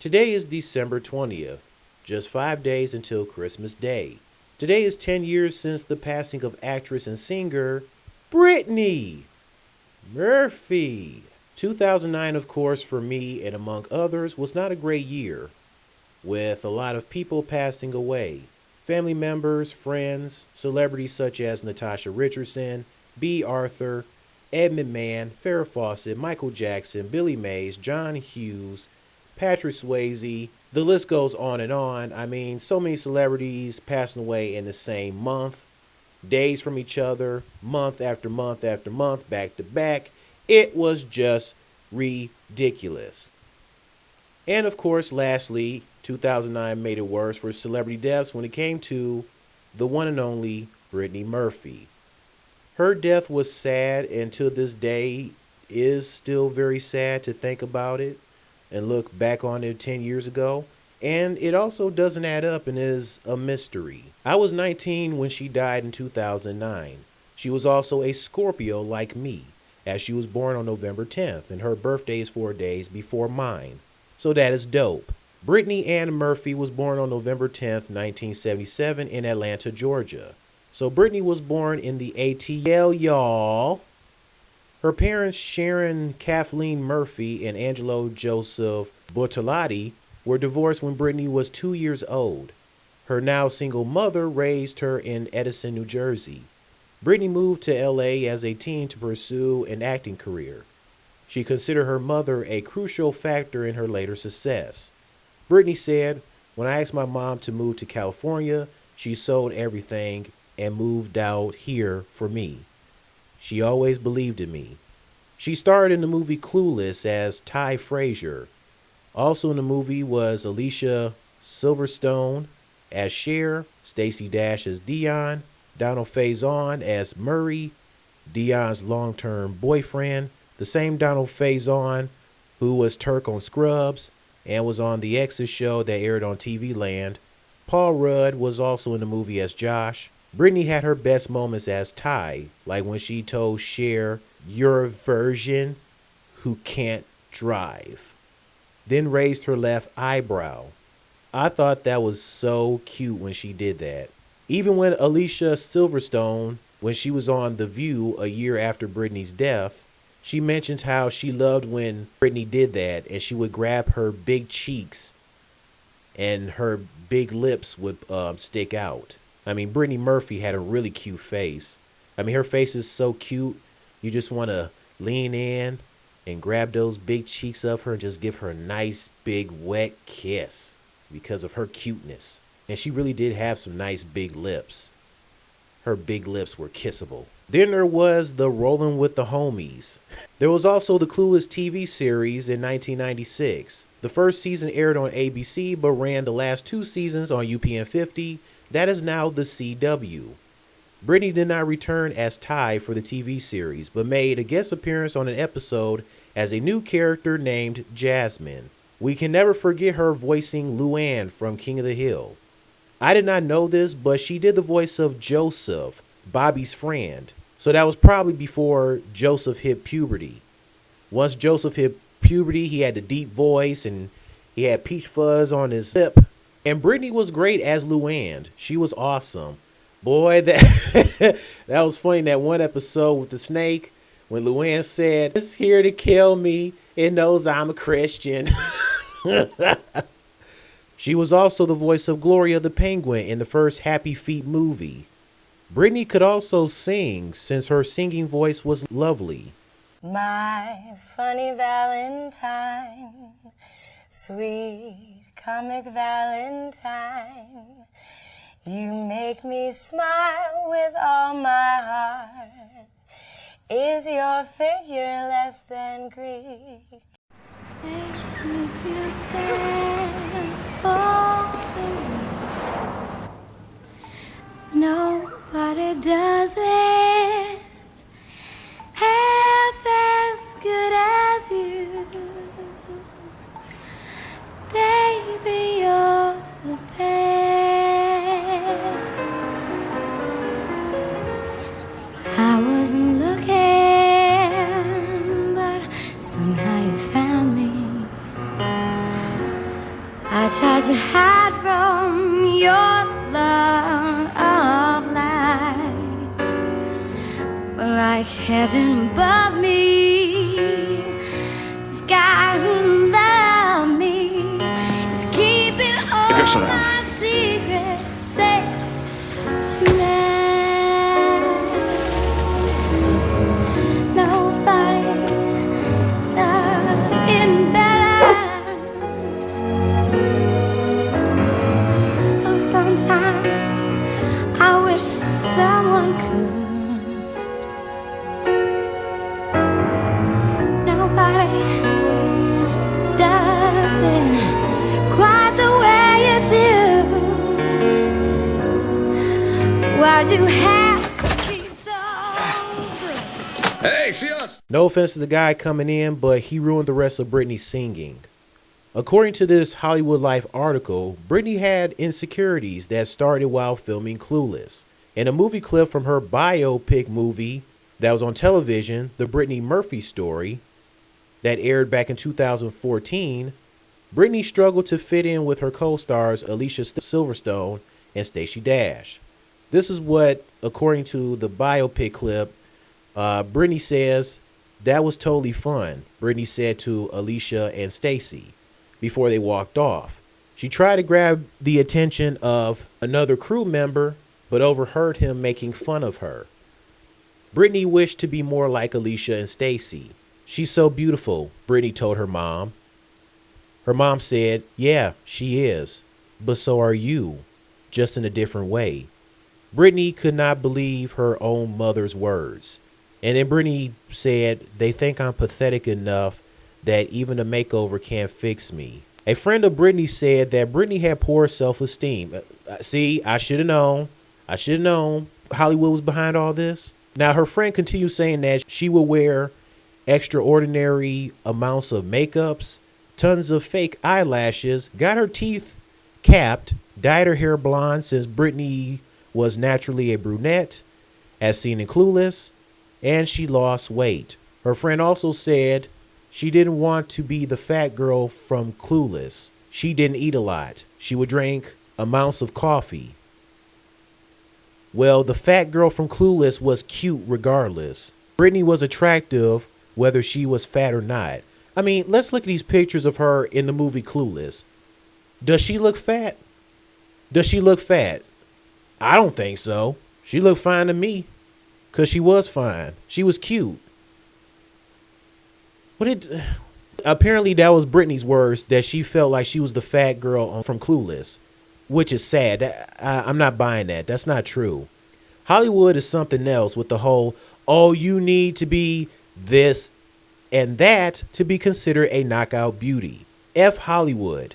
Today is December 20th, just 5 days until Christmas Day. Today is 10 years since the passing of actress and singer Brittany Murphy. 2009, of course, for me and among others, was not a great year, with a lot of people passing away. Family members, friends, celebrities such as Natasha Richardson, B. Arthur, Ed McMahon, Farrah Fawcett, Michael Jackson, Billy Mays, John Hughes, Patrick Swayze, the list goes on and on. I mean, so many celebrities passing away in the same month, days from each other, month after month after month, back to back. It was just ridiculous. And of course, lastly, 2009 made it worse for celebrity deaths when it came to the one and only Brittany Murphy. Her death was sad, and to this day is still very sad to think about it and look back on it 10 years ago. And it also doesn't add up and is a mystery. I was 19 when she died in 2009. She was also a Scorpio like me, as she was born on November 10th, and her birthday is 4 days before mine. So that is dope. Brittany Ann Murphy was born on November 10th, 1977 in Atlanta, Georgia. So Brittany was born in the ATL, y'all. Her parents, Sharon Kathleen Murphy and Angelo Joseph Bortolotti, were divorced when Brittany was 2 years old. Her now single mother raised her in Edison, New Jersey. Brittany moved to LA as a teen to pursue an acting career. She considered her mother a crucial factor in her later success. Brittany said, "When I asked my mom to move to California, she sold everything and moved out here for me. She always believed in me." She starred in the movie Clueless as Ty Frazier. Also in the movie was Alicia Silverstone as Cher, Stacey Dash as Dion, Donald Faison as Murray, Dion's long-term boyfriend, the same Donald Faison who was Turk on Scrubs and was on the Exes show that aired on TV Land. Paul Rudd was also in the movie as Josh. Brittany had her best moments as Ty, like when she told Cher, "You're a virgin who can't drive," then raised her left eyebrow. I thought that was so cute when she did that. Even when Alicia Silverstone, when she was on The View a year after Brittany's death, she mentions how she loved when Brittany did that, and she would grab her big cheeks and her big lips would stick out. I mean, Brittany Murphy had a really cute face. I mean, her face is so cute, you just want to lean in and grab those big cheeks of her and just give her a nice, big, wet kiss because of her cuteness. And she really did have some nice big lips. Her big lips were kissable. Then there was the Rollin' with the Homies. There was also the Clueless TV series in 1996. The first season aired on ABC but ran the last 2 seasons on UPN 50. That is now the CW. Brittany did not return as Ty for the TV series, but made a guest appearance on an episode as a new character named Jasmine. We can never forget her voicing Luann from King of the Hill. I did not know this, but she did the voice of Joseph, Bobby's friend. So that was probably before Joseph hit puberty. Once Joseph hit puberty, he had the deep voice and he had peach fuzz on his lip. And Brittany was great as Luann. She was awesome. Boy, that that was funny, that one episode with the snake when Luann said, "It's here to kill me. It knows I'm a Christian." She was also the voice of Gloria the Penguin in the first Happy Feet movie. Brittany could also sing, since her singing voice was lovely. My funny Valentine, sweet comic Valentine, you make me smile with all my heart. Is your figure less than Greek? Makes me feel sad for the world. Nobody does it half as good as you. Baby, you're the best. I wasn't looking, but somehow you found me. I tried to hide from your love of light, but like heaven above me, sky who love me is keeping all my secrets safe tonight. Nobody does it better. Though sometimes I wish someone could. Nobody does it quite the way you do. Why'd you have to be so good? Hey, see us! No offense to the guy coming in, but he ruined the rest of Brittany's singing. According to this Hollywood Life article, Brittany had insecurities that started while filming Clueless. In a movie clip from her biopic movie that was on television, The Brittany Murphy Story, that aired back in 2014, Brittany struggled to fit in with her co-stars Alicia Silverstone and Stacey Dash. This is what, according to the biopic clip, Brittany says, "That was totally fun," Brittany said to Alicia and Stacey before they walked off. She tried to grab the attention of another crew member, but overheard him making fun of her. Brittany wished to be more like Alicia and Stacey. "She's so beautiful," Brittany told her mom. Her mom said, "Yeah, she is, but so are you, just in a different way." Brittany could not believe her own mother's words. And then Brittany said, "They think I'm pathetic enough that even a makeover can't fix me." A friend of Brittany said that Brittany had poor self-esteem. See, I should have known. I should have known Hollywood was behind all this. Now, her friend continued saying that she would wear extraordinary amounts of makeups, tons of fake eyelashes, got her teeth capped, dyed her hair blonde since Brittany was naturally a brunette, as seen in Clueless, and she lost weight. Her friend also said she didn't want to be the fat girl from Clueless. She didn't eat a lot. She would drink amounts of coffee. Well, the fat girl from Clueless was cute regardless. Brittany was attractive whether she was fat or not. I mean, let's look at these pictures of her in the movie Clueless. Does she look fat? Does she look fat? I don't think so. She looked fine to me. Because she was fine. She was cute. Apparently that was Brittany's words, that she felt like she was the fat girl from Clueless. Which is sad. I'm not buying that. That's not true. Hollywood is something else with the whole, oh, you need to be this and that to be considered a knockout beauty. F Hollywood.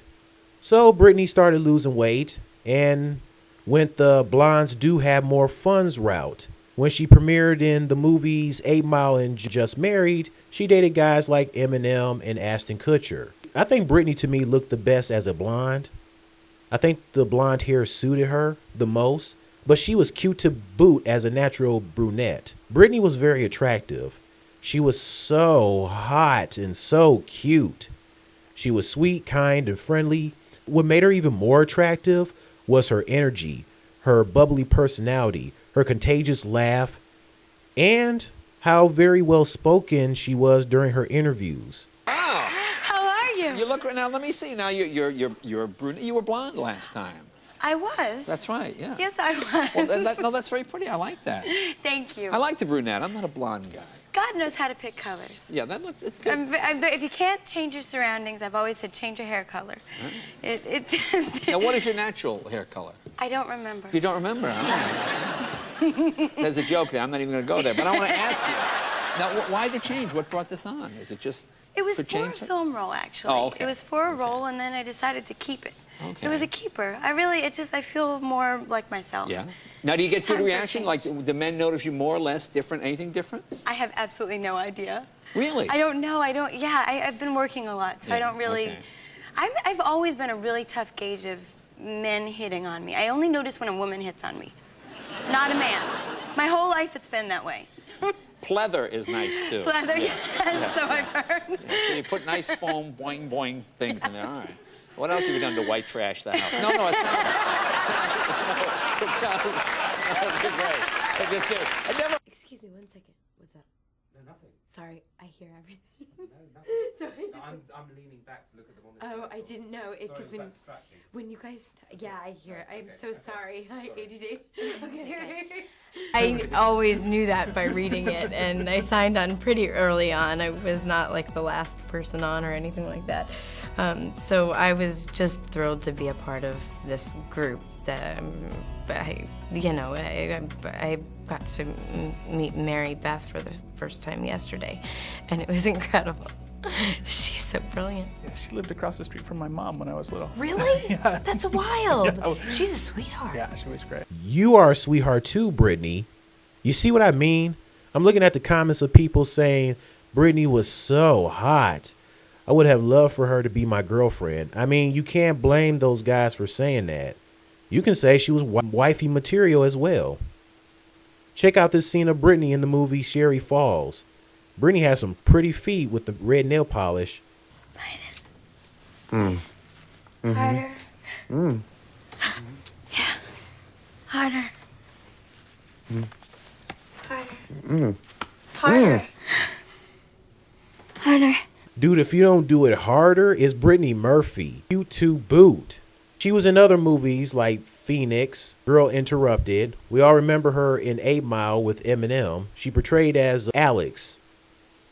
So Brittany started losing weight and went the blondes do have more funds route. When she premiered in the movies 8 Mile and Just Married, she dated guys like Eminem and Ashton Kutcher. I think Brittany to me looked the best as a blonde. I think the blonde hair suited her the most, but she was cute to boot as a natural brunette. Brittany was very attractive. She was so hot and so cute. She was sweet, kind, and friendly. What made her even more attractive was her energy, her bubbly personality, her contagious laugh, and how very well spoken she was during her interviews. Wow. How are you? You look right now. Let me see. Now you're brunette. You were blonde last time. I was. That's right. Yeah. Yes, I was. Well, no, that's very pretty. I like that. Thank you. I like the brunette. I'm not a blonde guy. God knows how to pick colors. Yeah, it's good. If you can't change your surroundings, I've always said change your hair color. Right. It just. Now, what is your natural hair color? I don't remember. You don't remember? There's a joke there. I'm not even going to go there. But I want to ask you. Now, why the change? What brought this on? Is it just It was to for change a film role, actually. Oh, okay. It was for a role, and then I decided to keep it. Okay. It was a keeper. I feel more like myself. Yeah. Now, do you get Time good for a reaction? change. Like, do men notice you more or less different? Anything different? I have absolutely no idea. Really? I don't know. Yeah, I've been working a lot, so I Yeah, don't really. okay. I've always been a really tough gauge of men hitting on me. I only notice when a woman hits on me, not a man. My whole life it's been that way. Pleather is nice, too. Pleather, yes, Yeah. so I've heard. Yeah, so you put nice foam, boing, boing things in there. All right. What else have you done to white trash the house? No, it sounds great. It just did. I never. Excuse me, 1 second. What's up? No, nothing. Sorry, I hear everything. No, nothing. So I just. I'm leaning back to look at the monitor. Oh, I didn't know it because when you guys, yeah, I hear. I'm so sorry. Hi, ADD. Okay. I always knew that by reading it, and I signed on pretty early on. I was not like the last person on or anything like that. So I was just thrilled to be a part of this group. That I got to meet Mary Beth for the first time yesterday, and it was incredible. She's so brilliant. Yeah, she lived across the street from my mom when I was little. Really? Yeah. That's wild. Yeah. She's a sweetheart. Yeah, she was great. You are a sweetheart too, Brittany. You see what I mean? I'm looking at the comments of people saying Brittany was so hot. I would have loved for her to be my girlfriend. I mean, you can't blame those guys for saying that. You can say she was wifey material as well. Check out this scene of Brittany in the movie Sherry Falls. Brittany has some pretty feet with the red nail polish. Harder. Yeah. Harder. Harder. Harder. Harder. Dude, if you don't do it harder, it's Brittany Murphy. You to boot. She was in other movies like Phoenix, Girl Interrupted. We all remember her in 8 Mile with Eminem. She portrayed as Alex,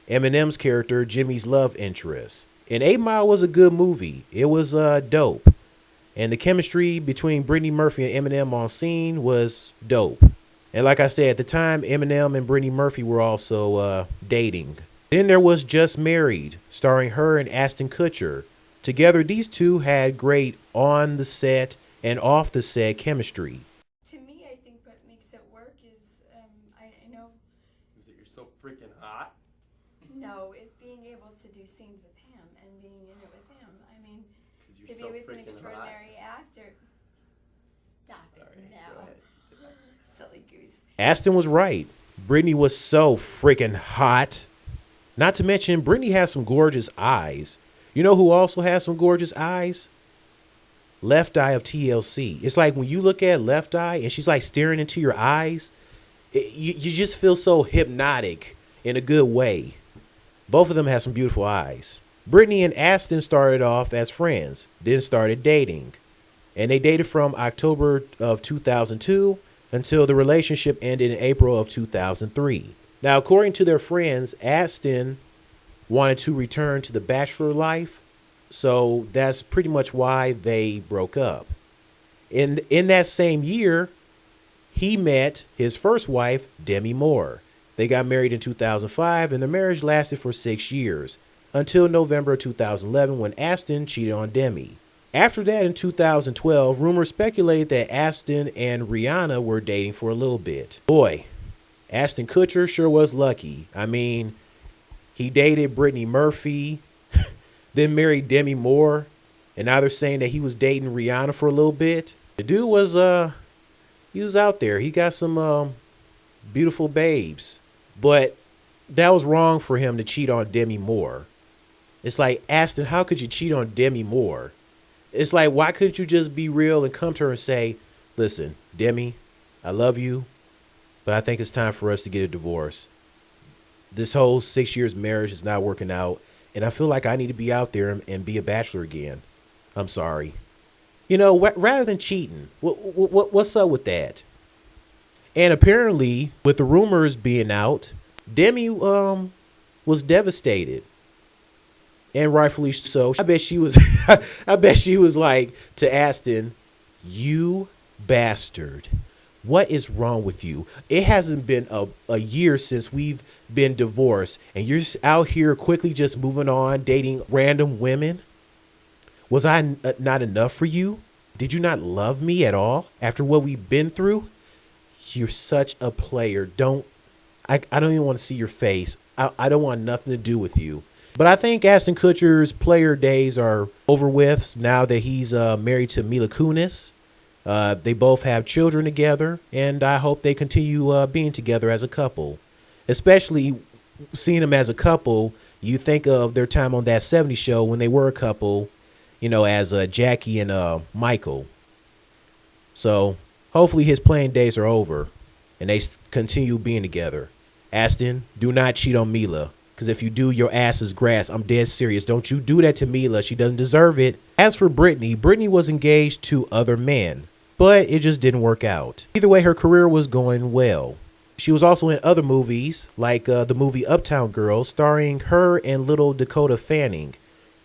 Eminem's character, Jimmy's love interest. And 8 Mile was a good movie. It was dope. And the chemistry between Brittany Murphy and Eminem on scene was dope. And like I said, at the time, Eminem and Brittany Murphy were also dating. Then there was Just Married, starring her and Ashton Kutcher. Together, these two had great on the set and off the set chemistry. To me, I think what makes it work is, I know. Is that you're so freaking hot? No, is being able to do scenes with him and being in it with him. I mean, to be so with an freaking extraordinary actor. Stop Sorry, it go now. ahead. Silly goose. Ashton was right. Brittany was so freaking hot. Not to mention, Brittany has some gorgeous eyes. You know who also has some gorgeous eyes? Left Eye of TLC. It's like when you look at Left Eye and she's like staring into your eyes, you just feel so hypnotic in a good way. Both of them have some beautiful eyes. Brittany and Ashton started off as friends, then started dating. And they dated from October of 2002 until the relationship ended in April of 2003. Now, according to their friends, Ashton wanted to return to the bachelor life, so that's pretty much why they broke up. In that same year, he met his first wife, Demi Moore. They got married in 2005, and their marriage lasted for 6 years, until November 2011 when Ashton cheated on Demi. After that, in 2012, rumors speculated that Ashton and Rihanna were dating for a little bit. Boy, Ashton Kutcher sure was lucky. I mean, he dated Brittany Murphy, then married Demi Moore, and now they're saying that he was dating Rihanna for a little bit. The dude was, he was out there. He got some beautiful babes. But that was wrong for him to cheat on Demi Moore. It's like, Ashton, how could you cheat on Demi Moore? It's like, why couldn't you just be real and come to her and say, listen, Demi, I love you, but I think it's time for us to get a divorce. This whole 6 years marriage is not working out, and I feel like I need to be out there and be a bachelor again. I'm sorry. You know, rather than cheating, what's up with that? And apparently, with the rumors being out, Demi was devastated. And rightfully so. I bet she was I bet she was like to Ashton, you bastard. What is wrong with you? It hasn't been a year since we've been divorced, and you're out here quickly just moving on, dating random women. Was I not enough for you? Did you not love me at all after what we've been through? You're such a player. I don't even want to see your face. I don't want nothing to do with you. But I think Ashton Kutcher's player days are over with now that he's married to Mila Kunis. They both have children together, and I hope they continue being together as a couple. Especially seeing them as a couple, you think of their time on That 70s Show when they were a couple, as Jackie and Michael. So hopefully his playing days are over and they continue being together. Ashton, do not cheat on Mila. Because if you do, your ass is grass. I'm dead serious. Don't you do that to Mila. She doesn't deserve it. As for Brittany, Brittany was engaged to other men, but it just didn't work out. Either way, her career was going well. She was also in other movies, like the movie Uptown Girl, starring her and little Dakota Fanning.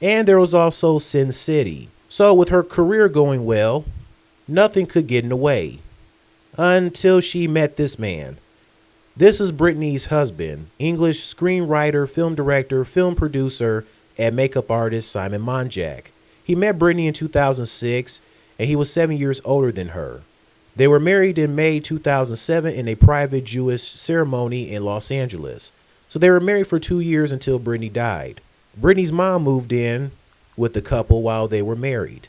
And there was also Sin City. So with her career going well, nothing could get in the way. Until she met this man. This is Brittany's husband, English screenwriter, film director, film producer, and makeup artist Simon Monjack. He met Brittany in 2006, and he was 7 years older than her. They were married in May 2007 in a private Jewish ceremony in Los Angeles. So they were married for 2 years until Brittany died. Brittany's mom moved in with the couple while they were married.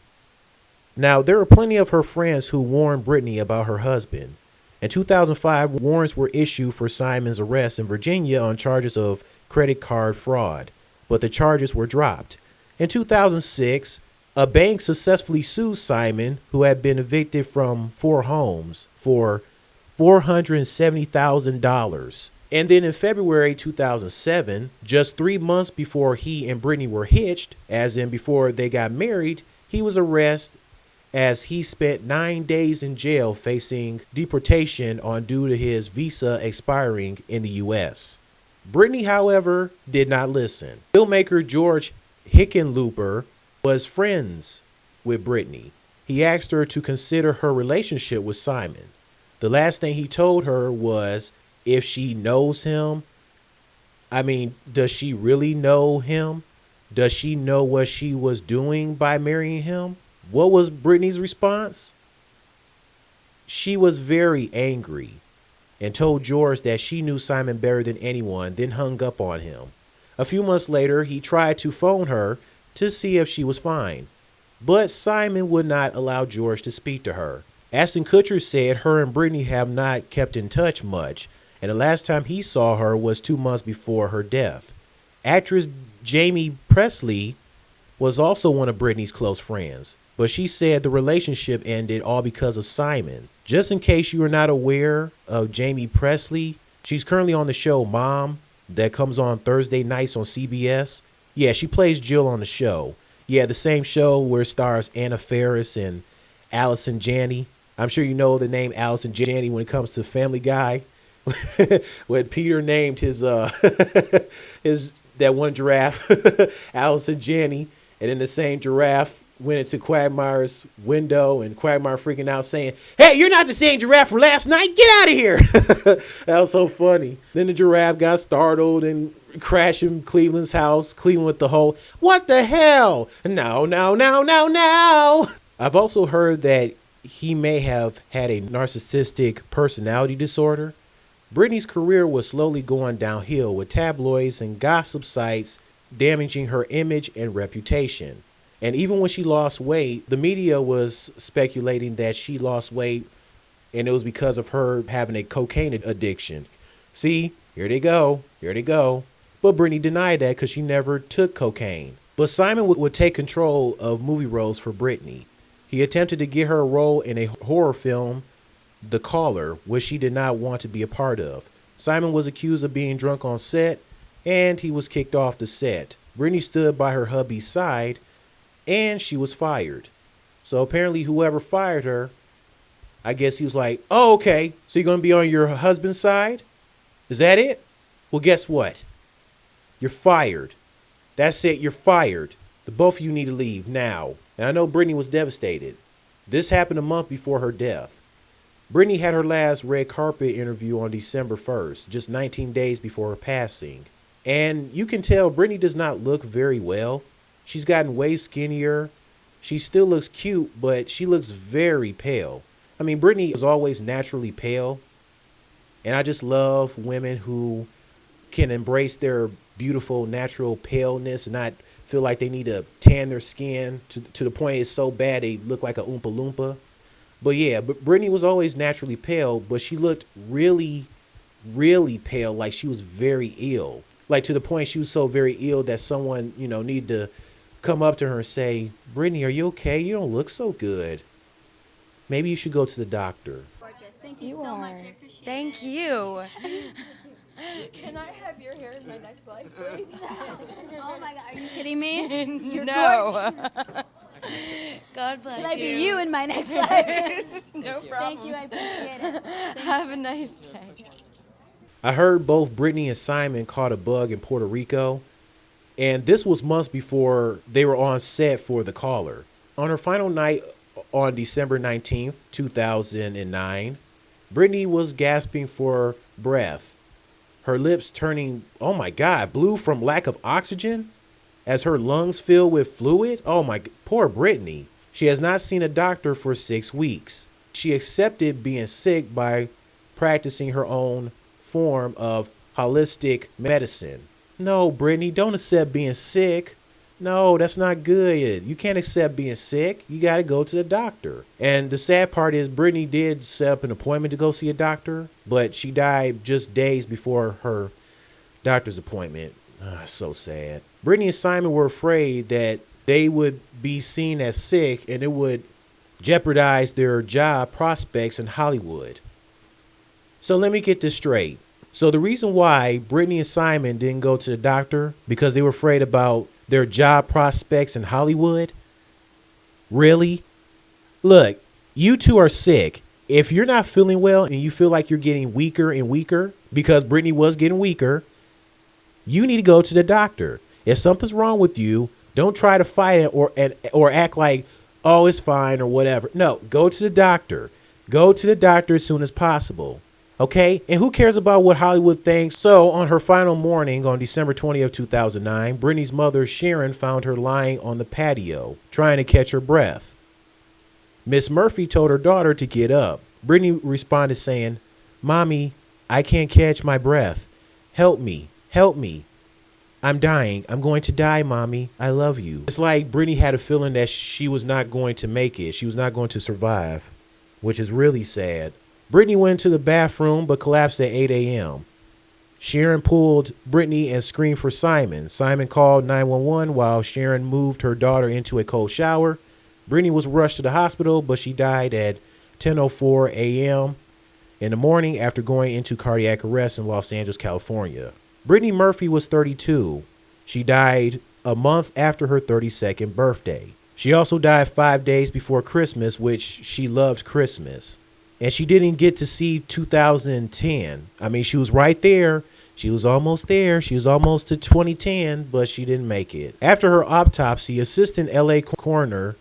Now, there were plenty of her friends who warned Brittany about her husband. In 2005, warrants were issued for Simon's arrest in Virginia on charges of credit card fraud, but the charges were dropped. In 2006, a bank successfully sued Simon, who had been evicted from 4 homes, for $470,000. And then in February 2007, just 3 months before he and Brittany were hitched, as in before they got married, he was arrested as he spent 9 days in jail facing deportation due to his visa expiring in the U.S. Brittany, however, did not listen. Filmmaker George Hickenlooper was friends with Brittany. He asked her to consider her relationship with Simon. The last thing he told her was if she knows him. Does she really know him? Does she know what she was doing by marrying him? What was Brittany's response? She was very angry and told George that she knew Simon better than anyone, then hung up on him. A few months later, he tried to phone her to see if she was fine, but Simon would not allow George to speak to her. Ashton Kutcher said her and Brittany have not kept in touch much, and the last time he saw her was 2 months before her death. Actress Jamie Presley was also one of Brittany's close friends, but she said the relationship ended all because of Simon. Just in case you are not aware of Jamie Presley, she's currently on the show Mom that comes on Thursday nights on CBS. Yeah, she plays Jill on the show. Yeah, the same show where stars Anna Faris and Allison Janney. I'm sure you know the name Allison Janney when it comes to Family Guy. When Peter named his that one giraffe Allison Janney, and then the same giraffe went into Quagmire's window, and Quagmire freaking out saying, "Hey, you're not the same giraffe from last night. Get out of here." That was so funny. Then the giraffe got startled and crashed in Cleveland's house. Cleveland with the whole, "What the hell? No, no, no, no, no." I've also heard that he may have had a narcissistic personality disorder. Brittany's career was slowly going downhill, with tabloids and gossip sites damaging her image and reputation. And even when she lost weight, the media was speculating that she lost weight and it was because of her having a cocaine addiction. See, here they go. Here they go. But Brittany denied that because she never took cocaine. But Simon would take control of movie roles for Brittany. He attempted to get her a role in a horror film, The Caller, which she did not want to be a part of. Simon was accused of being drunk on set, and he was kicked off the set. Brittany stood by her hubby's side, and she was fired. So apparently whoever fired her, I guess he was like, "Oh, okay, so you're going to be on your husband's side? Is that it? Well, guess what? You're fired. That's it, you're fired. The both of you need to leave now." And I know Brittany was devastated. This happened a month before her death. Brittany had her last red carpet interview on December 1st, just 19 days before her passing. And you can tell Brittany does not look very well. She's gotten way skinnier. She still looks cute, but she looks very pale. I mean, Brittany is always naturally pale. And I just love women who can embrace their beautiful natural paleness and not feel like they need to tan their skin to the point it's so bad they look like a Oompa Loompa. But yeah, but Brittany was always naturally pale, but she looked really, really pale, like she was very ill. Like to the point she was so very ill that someone, needed to come up to her and say, Brittany, are you okay? You don't look so good. Maybe you should go to the doctor. Gorgeous. Thank you so much. I appreciate it. Thank you. Can I have your hair in my next life, please? Oh my God, are you kidding me? You're No. gorgeous. God bless Can I be you in my next life? No problem. Thank you, I appreciate it. Have a nice day. I heard both Brittany and Simon caught a bug in Puerto Rico, and this was months before they were on set for The Caller. On her final night on December 19th, 2009, Brittany was gasping for breath, her lips turning, oh my God, blue from lack of oxygen as her lungs filled with fluid. Oh my, poor Brittany. She has not seen a doctor for 6 weeks. She accepted being sick by practicing her own form of holistic medicine. No, Brittany, don't accept being sick. No, that's not good. You can't accept being sick. You got to go to the doctor. And the sad part is Brittany did set up an appointment to go see a doctor, but she died just days before her doctor's appointment. So sad. Brittany and Simon were afraid that they would be seen as sick and it would jeopardize their job prospects in Hollywood. So let me get this straight. So the reason why Brittany and Simon didn't go to the doctor because they were afraid about their job prospects in Hollywood? Really? Look, you two are sick. If you're not feeling well and you feel like you're getting weaker and weaker, because Brittany was getting weaker, you need to go to the doctor. If something's wrong with you, don't try to fight it or act like, oh, it's fine or whatever. No, go to the doctor. Go to the doctor as soon as possible. Okay? And who cares about what Hollywood thinks? So on her final morning on December 20th, 2009, Brittany's mother, Sharon, found her lying on the patio, trying to catch her breath. Miss Murphy told her daughter to get up. Brittany responded saying, Mommy, I can't catch my breath. Help me. Help me. I'm dying. I'm going to die, Mommy. I love you. It's like Brittany had a feeling that she was not going to make it. She was not going to survive, which is really sad. Brittany went to the bathroom but collapsed at 8 a.m. Sharon pulled Brittany and screamed for Simon. Simon called 911 while Sharon moved her daughter into a cold shower. Brittany was rushed to the hospital, but she died at 10:04 a.m. in the morning after going into cardiac arrest in Los Angeles, California. Brittany Murphy was 32. She died a month after her 32nd birthday. She also died 5 days before Christmas, which she loved Christmas. And she didn't get to see 2010. I mean, she was right there. She was almost there. She was almost to 2010, but she didn't make it. After her autopsy, Assistant LA Coroner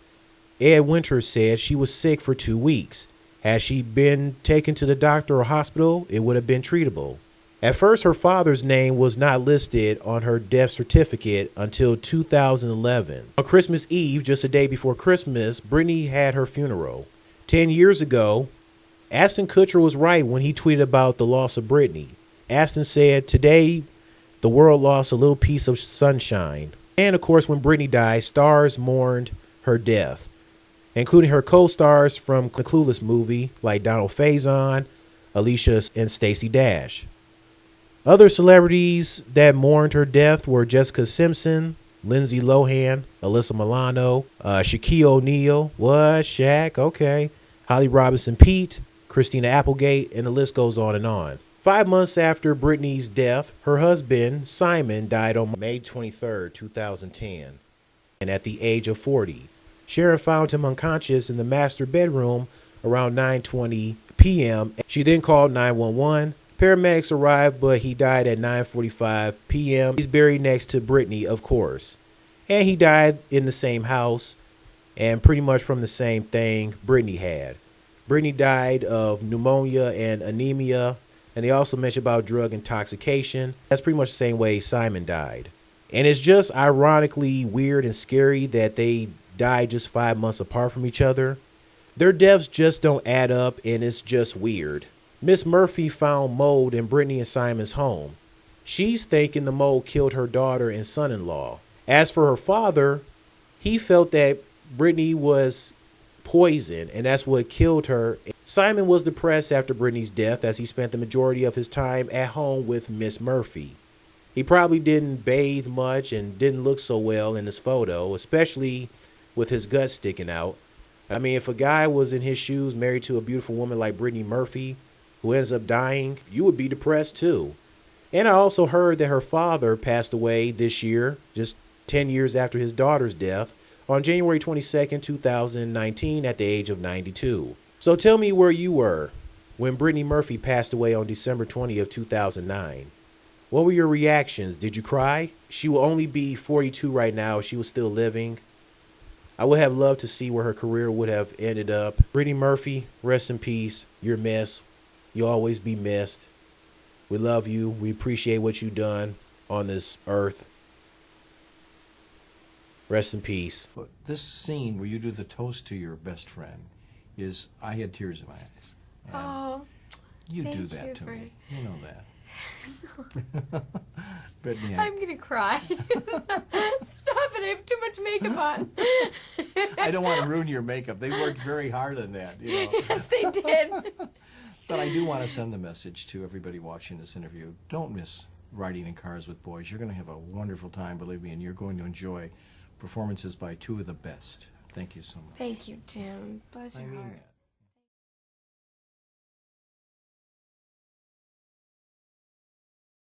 Ed Winters said she was sick for 2 weeks. Had she been taken to the doctor or hospital, it would have been treatable. At first, her father's name was not listed on her death certificate until 2011. On Christmas Eve, just a day before Christmas, Brittany had her funeral. 10 years ago, Ashton Kutcher was right when he tweeted about the loss of Brittany. Ashton said, today, the world lost a little piece of sunshine. And of course, when Brittany died, stars mourned her death, including her co-stars from the Clueless movie like Donald Faison, Alicia, and Stacey Dash. Other celebrities that mourned her death were Jessica Simpson, Lindsay Lohan, Alyssa Milano, Shaquille O'Neal, what, Shaq, okay, Holly Robinson Pete, Christina Applegate, and the list goes on and on. 5 months after Brittany's death, her husband, Simon, died on May 23, 2010, and at the age of 40. Sharon found him unconscious in the master bedroom around 9:20 p.m. She then called 911. Paramedics arrived, but he died at 9:45 p.m. He's buried next to Brittany, of course. And he died in the same house and pretty much from the same thing Brittany had. Brittany died of pneumonia and anemia, and they also mentioned about drug intoxication. That's pretty much the same way Simon died. And it's just ironically weird and scary that they died just 5 months apart from each other. Their deaths just don't add up, and it's just weird. Miss Murphy found mold in Brittany and Simon's home. She's thinking the mold killed her daughter and son-in-law. As for her father, he felt that Brittany was poisoned, and that's what killed her. Simon was depressed after Brittany's death as he spent the majority of his time at home with Miss Murphy. He probably didn't bathe much and didn't look so well in his photo, especially with his gut sticking out. I mean, if a guy was in his shoes married to a beautiful woman like Brittany Murphy, who ends up dying, you would be depressed too. And I also heard that her father passed away this year, just 10 years after his daughter's death, on January 22nd, 2019, at the age of 92. So tell me where you were when Brittany Murphy passed away on December 20th, 2009. What were your reactions? Did you cry? She will only be 42 right now if she was still living. I would have loved to see where her career would have ended up. Brittany Murphy, rest in peace. You're missed. You'll always be missed. We love you. We appreciate what you've done on this earth. Rest in peace. But this scene where you do the toast to your best friend is, I had tears in my eyes. And Oh, you thank do that you to for- me. You know that. Brittany, I'm gonna cry. Stop it! I have too much makeup on. I don't want to ruin your makeup. They worked very hard on that, you know. Yes, they did. But I do want to send the message to everybody watching this interview. Don't miss riding in cars with boys. You're going to have a wonderful time, believe me, and you're going to enjoy performances by two of the best. Thank you so much. Thank you, Jim. Bless I your mean heart. that.